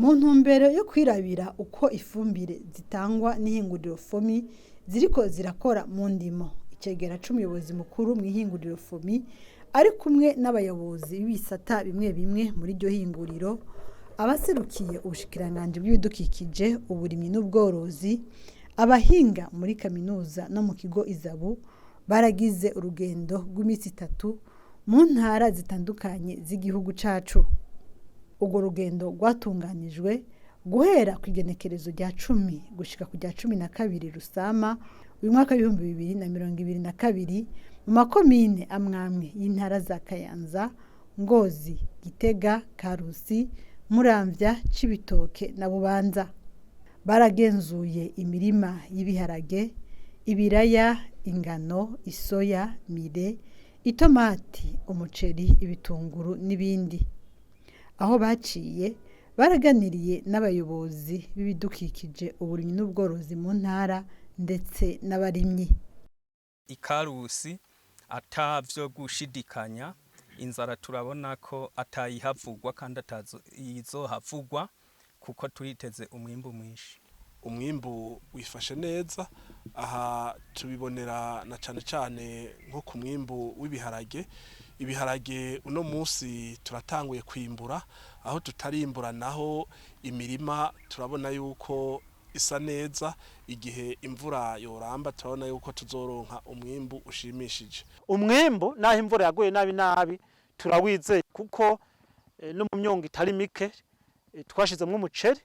mu ntumbero yo kwirabira uko ifumbire zitangwa n'ihinguriro FOMI ziriko zirakora mu ndimo. Icegera c'umuyobozi mukuru mw'Ihinguriro FOMI ari kumwe n'abayobozi b'ibisata bimwe bimwe muri iryo hinguriro, abaserukiye ubushikiranganji bw'ibidukikije, uburimyi n'ubworozi, abahinga muri Kaminuza no mu kigo izabu baragize urugendo rw'iminsi 3 mu ntara zitandukanye z'igihugu cacu. Urwo rugendo rwatunganijwe guhera ku igenekerezo rya 10 gushika ku rya 12 Rusama uyu mwaka w'ibihumbi 2022 mu makomine amwamwe y'intara za Kayanza, Ngozi, Gitega, Karusi, Muramvya, Cibitoke na Bubanza. Baragenzuye imirima y'ibiharage, ibiraya, ingano, isoya, mire, itomati, umuceri, ibitunguru n'ibindi. Aho baciye baraganiriye n'abayobozi b'ibidukikije, uburimyi n'ubworozi mu ntara ndetse n'abarimyi. Ikarusi atavyo gushidikanya, inzara turabona ko atayihavugwa kandi izohavugwa kuko turiteze umwimbu mwinshi. Umwimbu wifashe neza, aha tubibonera na cane nko ku mwimbu w'ibiharage. Ibiharage uno munsi turatanguye kwimbura, aho tutarimbura naho imirima turabona yuko isa neza. Igihe imvura yoramba turabona yuko tuzoronka umwimbu ushimishije. Umwimbu naho imvura yaguye nabi turawizeye kuko no mu myongo itari mike twashizemwe umuceri,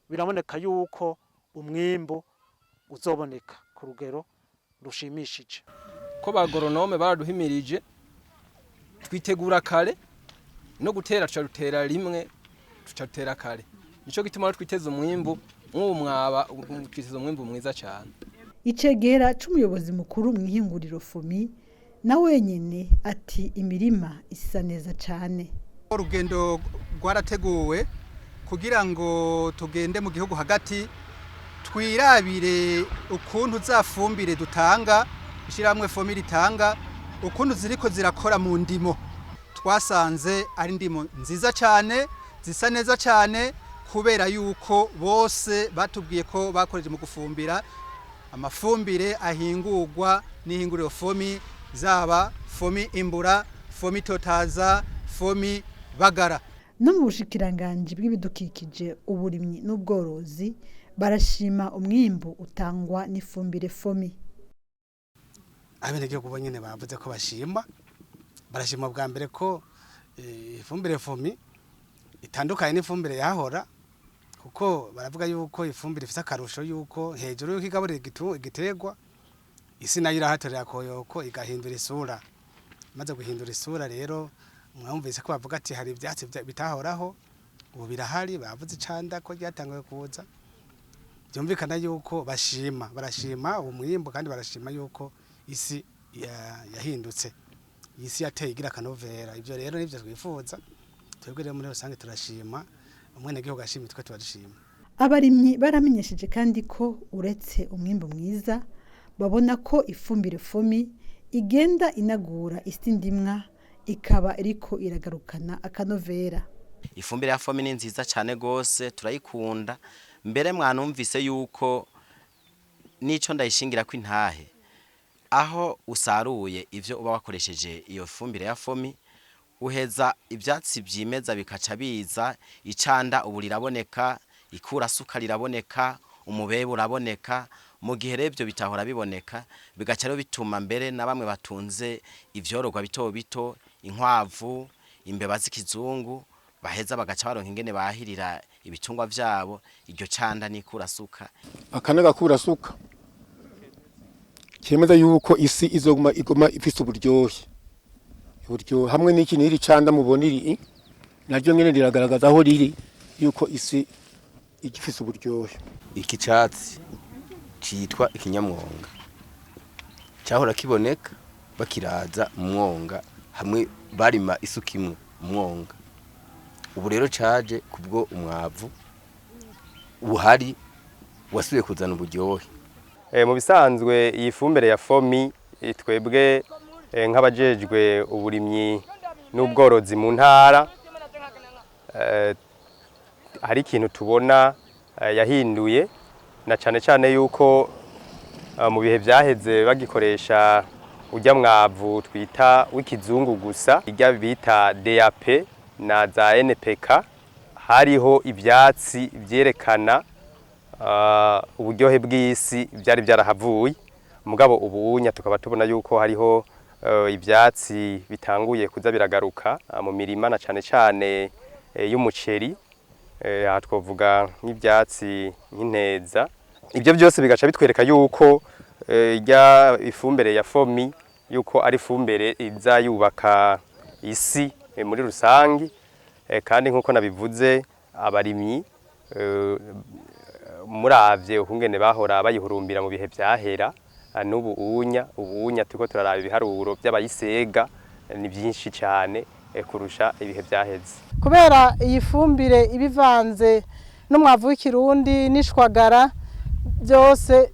biraboneka yuko umwimbu uzoboneka ku rugero rushimishije. Ko bagoronome baraduhimirije twitegura kare no gutera tucarutera rimwe tucarutera kare. Nico gituma twiteze umwimbu mwaba twiteze umwimbu mwiza cyane. Icegera c'umuyobozi mukuru mw'Ihinguriro FOMI na wenyene ati imirima isa neza cyane. Urugendo rwarateguwe kugira ngo tugende mu gihugu hagati twirabire ukuntu zafumbire dutanga, ishiramwe FOMI ritanga, ukuntu ziriko zirakora mu ndimo. Twasanze ari ndimo nziza cyane, zisa neza cyane, kubera yuko bose batubwiye ko bakoreje mu gufumbira amafumbire ahingurwa n'ihinguriro FOMI, zaba FOMI imbura, FOMI totaza, FOMI bagara. No mu bushikiranganji bw'ibidukikije, uburimyi n'ubworozi barashima umwimbu utangwa n'ifumbire FOMI. Abenegihugu bonyene bavuze ko barashima bwa mbere ko ifumbire FOMI itandukanye n'ifumbire yahora, kuko baravuga yuko ifumbire ifite akarusho yuko hejuru yuko igaburira igiterwa, isi nayo irahatorera koyoko igahindura isura. Maze guhindura isura rero mwumvise ko bavuga ati hari ibyatsi bitahoraho ubu birahari, bavuze icanda ko ryatangiye kuza. Byumvikana yuko barashima umwimbo kandi barashima yuko isi yahindutse, isi yateye igira kanovera. Ibyo rero nivyo twifuza, twebwe rero muri rusange turashima, umwene gihugu ashimye twe turashima. Abarimyi baramenyesheje kandi ko uretse umwimbo mwiza babona ko ifumbire FOMI igenda inagura isi ndimwa, ikaba iriko iragarukana akanovera. Ifumbire ya FOMI ni nziza cyane gose, turayikunda. Mbere mwanumvise yuko nico ndayishingira ko intahe, aho usaruye ivyo uba wakoresheje iyo fumbire ya FOMI, uheza ivyatsi vyimeza bikaca biza, icanda ubu riraboneka, ikura suka riraboneka, umubebe uraboneka. Mu gihe revyo bitahora biboneka, bigaca rero bituma mbere na bamwe batunze ivyorogwa bito bito, inkwavu, imbeba z'ikizungu, baheza bagaca baronka ingene bahirira ibitungwa vyabo. Iryo canda nikura suka, akanaga kura suka cyemeza yuko isi igoma ifise uburyohe hamwe n'iki niri canda mubona iri naryo nyene riragaragaza aho riri yuko isi igifise uburyohe. Iki catsi citwa ikinyamwonga cyahora kiboneka bakiraza umwonga hamwe barima isuka imwe umwonga. Ubu rero caje kubwo umwavu uhari wasubiye kuzana uburyohe. Mu bisanzwe iyi fumbire ya FOMI twebwe nk'abajejwe uburimyi n'ubworozi mu ntara hari ikintu tubona yahinduye na cyane cyane yuko mu bihe byaheze bagikoresha ujya mwavu twita w'ikizungu gusa ijya bita DAP na za NPK hariho ibyatsi byerekana uburyohe bw'isi byari byarahavuye mugabo ubunya tukaba tubona yuko hariho ibyatsi bitanguye kuza biragaruka mu mirima na cyane cyane y'umuceri twavuga nk'ibyatsi nk'inteza ibyo byose bigaca bitwereka yuko ijya ifumbire ya FOMI yuko ari ifumbire iza yubaka isi muri rusangi kandi nk'uko nabivuze abarimyi muravye ukungene bahora bayihurumbira mu bihe byahera n'ubu ubunya turiko turaraba ibiharuro by'abayisega ni byinshi cyane kurusha ibihe byaheze kubera iyi fumbire ibivanze n'umwavu w'ikirundi n'ishwagara byose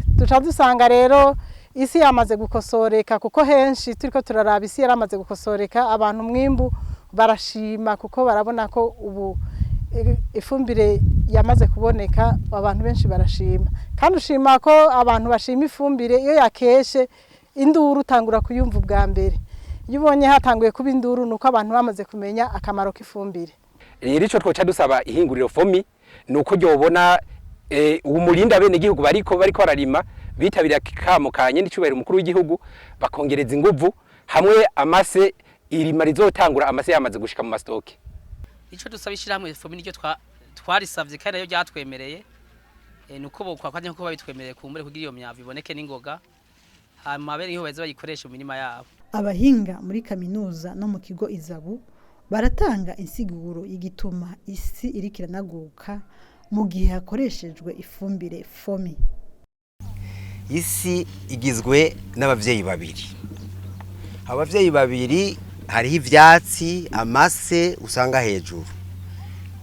duca dusanga rero isi yamaze gukosoreka kuko henshi turiko turaraba isi yaramaze gukosoreka abantu mwimbu barashima kuko barabona ko ubu ifumbire yamaze kuboneka abantu benshi barashima kandi ushima ko abantu bashima ifumbire iyo yakeshe induru utangura kuyumva ubwa mbere iyo ubonye hatanguye kuba induru nuko abantu bamaze kumenya akamaro k'ifumbire rero ico twoca dusaba ihinguriro FOMI nuko ryobona umurinda bene igihugu bariko bararima bitabira kamukanye n'icubahiro umukuru w'igihugu bakongereza inguvu hamwe amase irima rizotangura amase yamaze gushika mu mastoke ico dusabishira hamwe FOMI n'iryo twarisavye kandi nayo ryatwemereye nuko bokwa kandi nko babitwemereye kumbure kugira iyo myavu iboneke n'ingoga hama bere niho baza bayikoresha mu mirima yabo. Abahinga muri kaminuza no mu kigo izabu baratanga insiguro y'igituma isi irikiranaguka mu gihe hakoreshejwe ifumbire FOMI. Isi igizwe n'abavyeyi babiri. Abavyeyi babiri hariho ivyatsi amase usanga hejuru.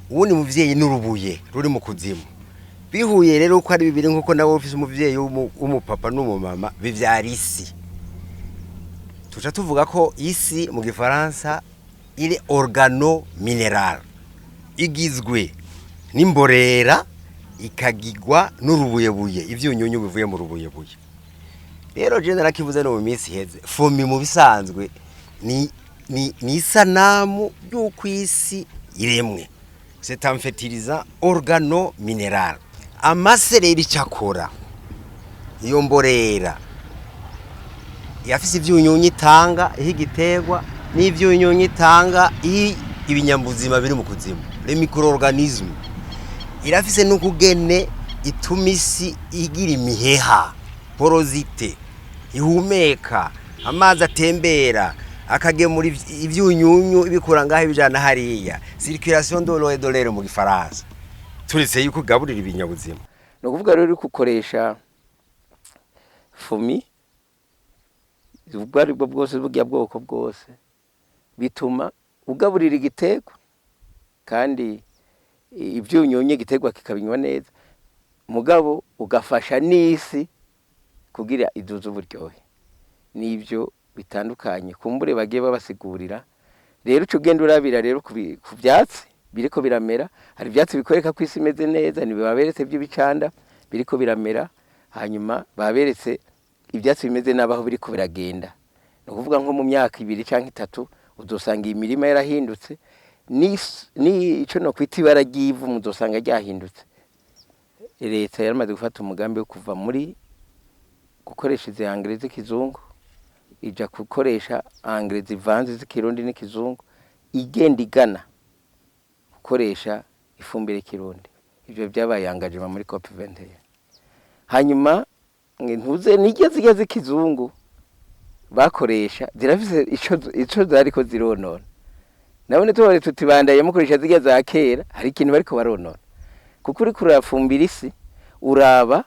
Uwundi muvyeyi n'urubuye ruri mu kuzimu. Bihuye rero ko ari bibiri nkuko nawe ufise umuvyeyi w'umupapa n'umumama bivyara isi. Tuca tuvuga ko isi mu gifaransa ile organo mineral igizwe n'imborera ikagigwa n'urubuyebuye ivyunyunyu bivuye mu rubuyebuye. Rero je narakivuze no mu minsi heze FOMI mu bisanzwe ni isanamu y'uko isi iremwe. C'est un fertilisant organo mineral. Amase rero icakora iyo mborera yafise ivyunyunyu itanga ihigiterwa n'ivyunyunyu itanga ibinyambuzima biri mu kuzimu les micro-organismes. Irafise n'ukugene ituma isi igira imiheha porosite ihumeka amazi atembera akagemura ivyunyunyu ibikura ngaho ibijana hariya circulation de l'eau et de l'air mu gifaransa. Turetse yuko gaburira ibinyabuzima no kuvuga rero kukoresha FOMI ubwari bwo bwose bugya bwoko bwose bituma ugaburira igitego kandi ivyunyunyu igitego kikabinywa neza mugabo ugafasha n'isi kugira iduzu buryohe nivyo bitandukanye kumbure bagiye babasigurira rero uco genda urabira rero ku byatsi biriko biramera hari ibyatsi bikoreka ku isi imeze neza ni baberetse by'ibicanda biriko biramera hanyuma baberetse ibyatsi bimeze nabaho biriko biragenda no kuvuga nko mu myaka 2 canke 3 uzosanga imirima yarahindutse ni ico no kwita ibara ry'ivu muzosanga ryahindutse. Leta yaramaze gufata umugambi wo kuva muri gukoresha izi engrais z'ikizungu ija gukoresha engrais zivanze z'ikirundi n'ikizungu igenda igana gukoresha ifumbire kirundi. Ivyo byabaye engagement muri COP21. Hanyuma ntuze nigeze z'ikizungu bakoresha zirafise ico zariko zironona. Nabone tubare tutibandaye mukoresha zige za kera hari ikintu bariko baronona. Kuko uri kurafumbira isi uraba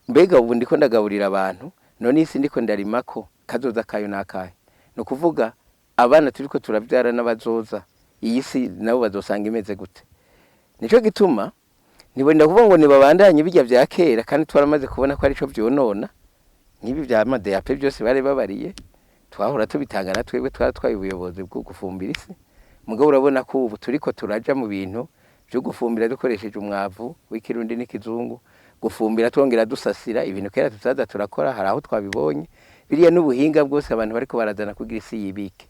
mbega ubu ndiko ndagaburira abantu none isi ndiko ndarimako kazoza kayo nakaye. No kuvuga abana turiko turabyara n'abazoza iyi si nabo bazosanga imeze gute. Nico gituma nibonda kuvuga ngo nibabandanye bijya bya kera kandi twaramaze kubona ko ari cyo byonona nkibi bya DAP byose bare babariye twahora tubitanga natwebwe twatwaye ubuyobozi bwo gufumbira isi mugabo urabona ko ubu turiko turaja mu bintu byo gufumbira dukoresheje umwavu w'ikirundi n'ikizungu, gufumbira twongera dusasira ibintu kera tutaza turakora, hari aho twabibonye biriya n'ubuhinga bwose abantu bariko barazana kugira isi yibike.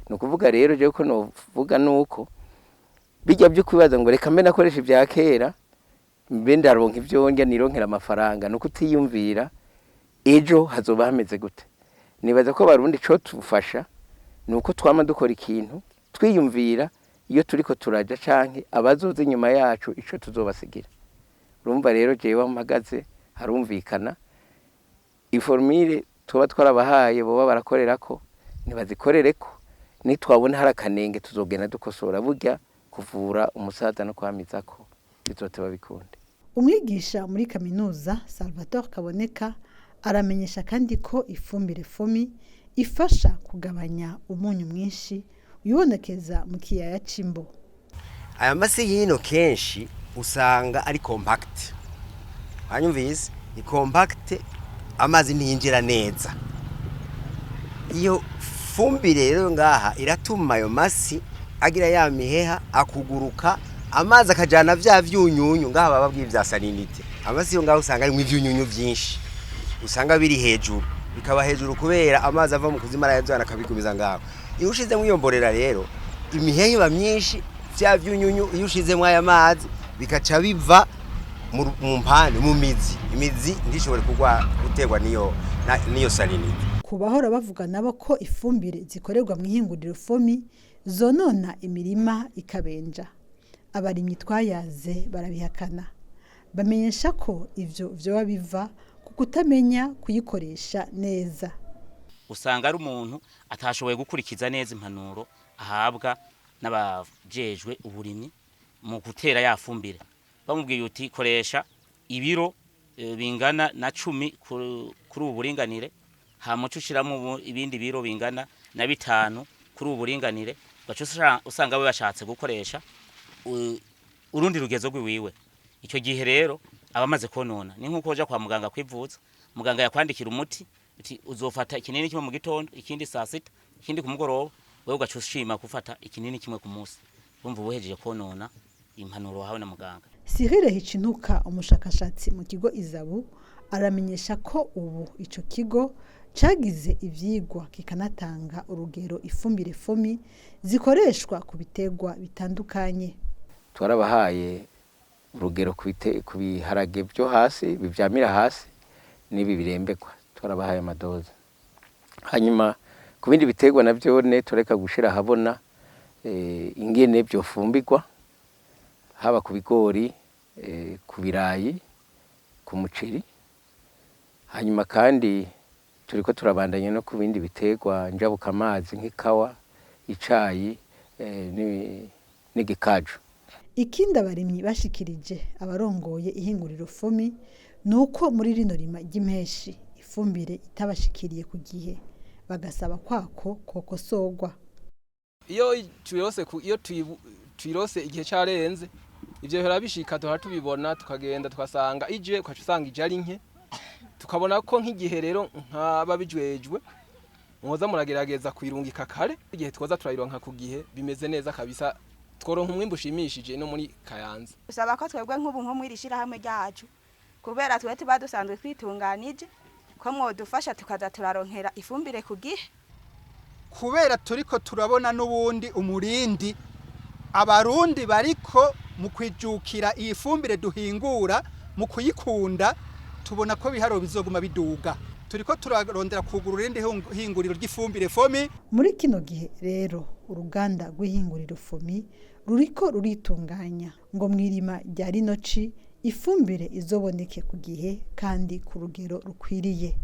Ni ukuvuga rero je ko novuga nuko bijya byo kwibaza ngo reka mbe nakoresha ibya kera mbe ndaronka ivyo ndya nironkera amafaranga, nuko utiyumvira ejo hazoba hameze gute. Nibaza ko barundi co tufasha nuko twama dukora ikintu twiyumvira iyo turiko turaja canke abazoza inyuma yacu ico tuzobasigira. Urumva rero jewe mpagaze harumvikana iformire tuba twarabahaye boba barakorerako nibazikorereko, nitwabona hari akanenge tuzogenda dukosora, burya kuvura umusaza no kwamizako bizoteba bikunde. Umwigisha muri Kaminuza Salvatore Kaboneka aramenyesha kandi ko ifumbire FOMI ifasha kugabanya umunyu mwinshi uyibonekeza mu kiyaya c'Imbo. Aya masi hino kenshi usanga ari compact. Hanyumvise ni compact, amazi ntiyinjira neza. Iyo fumbire rero ngaha iratuma ayo masi agira ya miheha akuguruka, amazi akajana vya vyunyunyu ngaha baba bw'ivya salinite. Amasi yo ngaha usanga ari mu vyunyunyu vyinshi, usanga biri hejuru, bikaba hejuru kubera amazi ava mu kuzima arayazana akabigumiza ngaho. Iyo ushize mwiyomborera rero imihehe iba myinshi, vya vyunyunyu iyo ushize mwaya mazi bikaca biva mu mpande mu mizi, imizi ndishobore gutegwa niyo salinite. Kubahora bavuga nabo ko ifumbire zikorerwa Mw'Ihinguriro FOMI zonona imirima ikabenja. Abarimyi twayaze barabihakana, bamenyesha ko ivyo vyoba biva ku kutamenya kuyikoresha neza. Usanga ari umuntu atashoboye gukurikiza neza impanuro ahabwa n'abajejwe uburimyi mu gutera ya fumbire. Bamubwiye uti koresha ibiro bingana na 10 kuri uburinganire, hamuco ushiramo ibindi biro bingana na 5 kuri uburinganire, gaco usanga we bashatse gukoresha urundi rugezo rwiwiwe. Icyo gihe rero abamaze konona ni nk'uko uja kwa muganga kwivuza, muganga yakwandikira umuti uti uzofata ikinini kimwe mu gitondo, ikindi saa 6, ikindi ku mugoroba, wewe ugaca ushima gufata ikinini kimwe ku munsi. Urumva ubuhejeje konona impanuro wahawe na muganga. Sirire Hicintuka umushakashatsi mu kigo Izabu aramenyesha ko ubu ico kigo cagize ivyigwa kikanatanga urugero ifumbire FOMI zikoreshwa ku bitegwa bitandukanye. Twarabahaye urugero ku biharage byo hasi bivyamira hasi nibi birembekwa, twarabahaye amadoza. Hanyuma ku bindi bitegwa navyo ne tureka gushira habona ingene byo fumbirwa, haba ku bigori, ku birayi, ku muceri. Hanyuma kandi turiko turabandanya no ku bindi bitegwa njabuka amazi nk'ikawa, icayi n'igikaju. Ikindi abarimyi bashikirije abarongoye ihinguriro FOMI nuko muri rino rima ry'impeshi ifumbire itabashikiriye ku gihe, bagasaba kwako kokosorwa. Iyo tuyirose igihe carenze ivyo bihora bishika tuhora tubibona, tukagenda tukasanga ije kwacu usanga ije ari nke, tukabona ko nk'igihe rero nk'ababijwejwe mwoza muragerageza kwirungika kare, igihe twoza turayironka ku gihe bimeze neza kabisa, tworonka umwimbu ushimishije no muri Kayanza. Usaba ko twebwe nk'ubu nko mwirishira hamwe ryacu, kubera twe tuba dusanzwe kwitunganije, ko mwodufasha tukaza turaronkera ifumbire ku gihe. Kubera turiko turabona n'ubundi umurindi abarundi bariko mu kwijukira iyi fumbire duhingura, mu kuyikunda, tubona ko biharo bizoguma biduga. Turiko turarondera kugurura irindi hinguriro ry'ifumbire FOMI. Muri kino gihe rero uruganda rw'ihinguriro FOMI ruriko ruritunganya ngo mw'irima rya rino ci ifumbire izoboneke ku gihe kandi ku rugero rukwiriye.